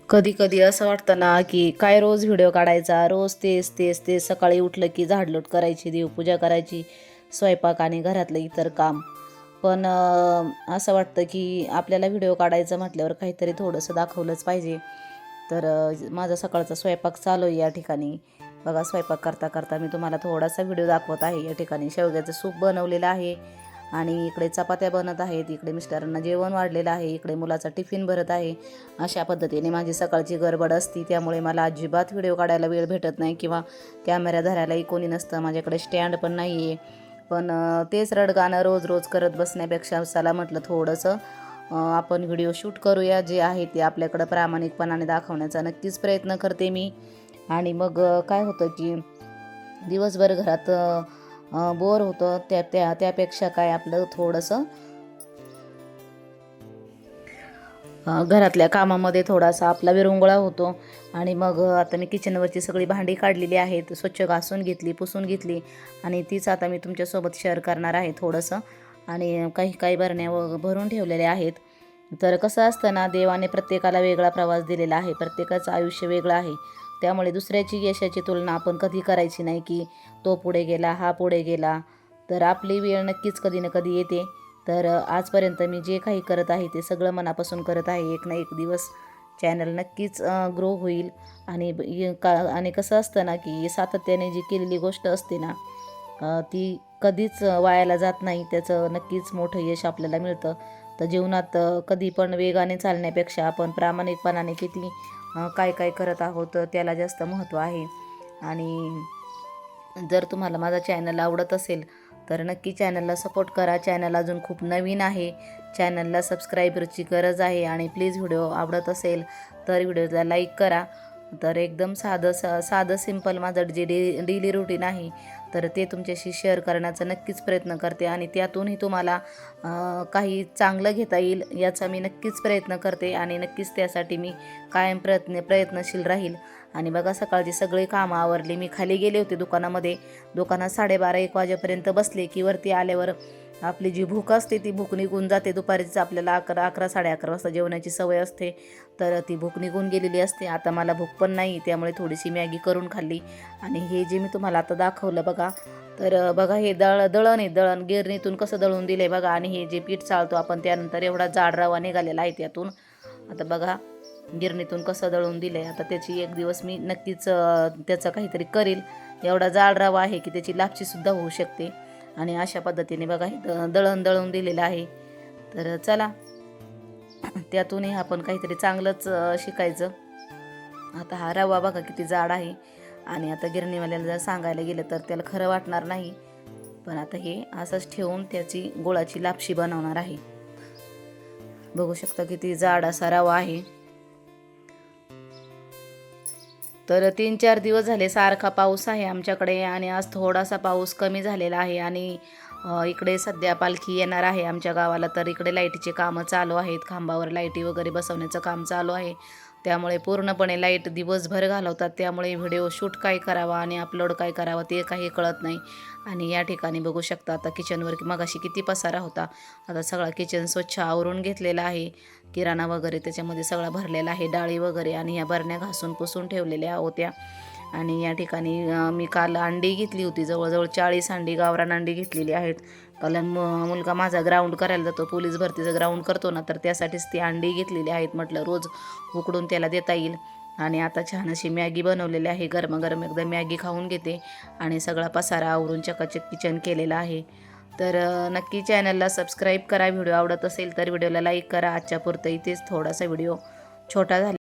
कधी कधी असं वाटतं ना की काय रोज व्हिडिओ काढायचा, रोज तेच तेच तेच. सकाळी उठलं की झाडलोट करायची, देवपूजा करायची, स्वयंपाक आणि घरातलं इतर काम. पण असं वाटतं की आपल्याला व्हिडिओ काढायचं म्हटल्यावर काहीतरी थोडंसं दाखवलंच पाहिजे. तर माझा सकाळचा स्वयंपाक चालू आहे या ठिकाणी. बघा, स्वयंपाक करता करता मी तुम्हाला थोडासा व्हिडिओ दाखवत आहे. या ठिकाणी शेवग्याचं सूप बनवलेलं आहे आणि इकडे चपात्या बनत आहेत, इकडे मिस्टरांना जेवण वाढलेलं आहे, इकडे मुलाचा टिफिन भरत आहे. अशा पद्धतीने माझी सकाळची गडबड असती, त्यामुळे मला अजिबात व्हिडिओ काढायला वेळ भेटत नाही किंवा कॅमेरा धरायलाही कोणी नसतं. माझ्याकडे स्टँड पण नाही आहे. पण तेच रडगाणं रोज रोज करत बसण्यापेक्षा चला म्हटलं थोडंसं आपण व्हिडिओ शूट करूया. जे आहे ते आपल्याकडं प्रामाणिकपणाने दाखवण्याचा नक्कीच प्रयत्न करते मी. आणि मग काय होतं की दिवसभर घरात बोर होतं, त्यापेक्षा काय आपलं थोडंसं घरातल्या कामामध्ये थोडासा आपला विरंगुळा होतो. आणि मग आता मी किचनवरची सगळी भांडी काढलेली आहेत, स्वच्छ घासून घेतली, पुसून घेतली आणि तीच आता मी तुमच्यासोबत शेअर करणार आहे थोडंसं. आणि काही काही भरण्या भरून ठेवलेल्या आहेत. तर कसं असतं ना, देवाने प्रत्येकाला वेगळा प्रवास दिलेला आहे, प्रत्येकाचं आयुष्य वेगळं आहे. त्यामुळे दुसऱ्याची यशाची तुलना आपण कधी करायची नाही की तो पुढे गेला, हा पुढे गेला. तर आपली वेळ नक्कीच कधी ना कधी येते. तर आजपर्यंत मी जे काही करत आहे ते सगळं मनापासून करत आहे. एक ना एक दिवस चॅनल नक्कीच ग्रो होईल. आणि कसं असतं ना की सातत्याने जी केलेली गोष्ट असते ना, ती कधीच वायाला जात नाही. त्याचं नक्कीच मोठं यश आपल्याला मिळतं. तर जीवनात कधी पण वेगाने चालण्यापेक्षा आपण प्रामाणिकपणाने किती काय काय करत आहोत त्याला जास्त महत्त्व आहे. आणि जर तुम्हाला माझा चॅनल आवडत असेल तर नक्की चॅनलला सपोर्ट करा. चॅनल अजून खूप नवीन आहे, चॅनलला सबस्क्रायबरची गरज आहे. आणि प्लीज व्हिडिओ आवडत असेल तर व्हिडिओला लाईक करा. तर एकदम साधं सिंपल माझं जे डेली रुटीन आहे तर ते तुमच्याशी शेअर करण्याचा नक्कीच प्रयत्न करते. आणि त्यातूनही तुम्हाला काही चांगलं घेता येईल याचा मी नक्कीच प्रयत्न करते. आणि नक्कीच त्यासाठी मी कायम प्रयत्नशील राहील. आणि बघा, सकाळची सगळी कामं आवरली. मी खाली गेले होते दुकानामध्ये. दुकानात 12:30-1 वाजेपर्यंत बसले की वरती आल्यावर आपली जी भूक असते ती भूक निघून जाते. दुपारीच आपल्याला 11-11, 11:30 वाजता जेवणाची सवय असते, तर ती भूक निघून गेलेली असते. आता मला भूक पण नाही, त्यामुळे थोडीशी मॅगी करून खाल्ली. आणि हे जे मी तुम्हाला आता दाखवलं बघा, तर बघा हे दळण आहे. दळण गिरणीतून कसं दळून दिलं बघा. आणि हे जे पीठ चालतो आपण त्यानंतर एवढा जाड रवा निघालेला आहे त्यातून. आता बघा गिरणीतून कसं दळून दिलं आहे. आता त्याची एक दिवस मी नक्कीच त्याचं काहीतरी करेल. एवढा जाड रवा आहे की त्याची लापशीसुद्धा होऊ शकते. आणि अशा पद्धतीने बघा हे दळण दळून दिलेलं आहे. तर चला त्यातूनही आपण काहीतरी चांगलंच शिकायचं. आता हा रवा बघा किती जाड आहे. आणि आता गिरणीवाल्याला जर सांगायला गेलं तर त्याला खरं वाटणार नाही. पण आता हे असंच ठेवून त्याची गुळाची लापशी बनवणार आहे. बघू शकता किती जाड असा रवा आहे. तर 3-4 दिवस झाले सारखा पाऊस आहे आमच्याकडे. आणि आज थोडासा पाऊस कमी झालेला आहे. आणि इकडे सध्या पालखी येणार आहे आमच्या गावाला. तर इकडे लाईटीचे कामं चालू आहेत, खांबावर लाईटी वगैरे बसवण्याचं काम चालू आहे. त्यामुळे पूर्णपणे लाईट दिवसभर घालवतात. त्यामुळे व्हिडिओ शूट काय करावा आणि अपलोड काय करावा ते काही कळत नाही. आणि या ठिकाणी बघू शकता आता किचनवर मगाशी किती पसारा होता. आता सगळा किचन स्वच्छ आवरून घेतलेला आहे. किराणा वगैरे त्याच्यामध्ये सगळा भरलेला आहे, डाळी वगैरे. आणि ह्या बरण्या घासून पुसून ठेवलेल्या होत्या. आणि या ठिकाणी मी काल अंडी घेतली होती, जवळजवळ 40 अंडी, गावरान अंडी घेतलेली आहेत. कारण मुलगा माझा ग्राउंड करायला जातो, पोलीस भरतीचं ग्राउंड करतो ना, तर त्यासाठीच ती अंडी घेतलेली आहेत. म्हटलं रोज उकडून त्याला देता येईल. आणि आता छान अशी मॅगी बनवलेली आहे, गरमागरम एकदम मॅगी खाऊन घेते. आणि सगळा पसारा आवरून चकाचक किचन केलेला आहे. तर नक्की चॅनलला सबस्क्राईब करा. व्हिडिओ आवडत असेल तर व्हिडिओला लाईक करा. आजच्या पुरतं इथेच, थोडासा व्हिडिओ छोटा झाला.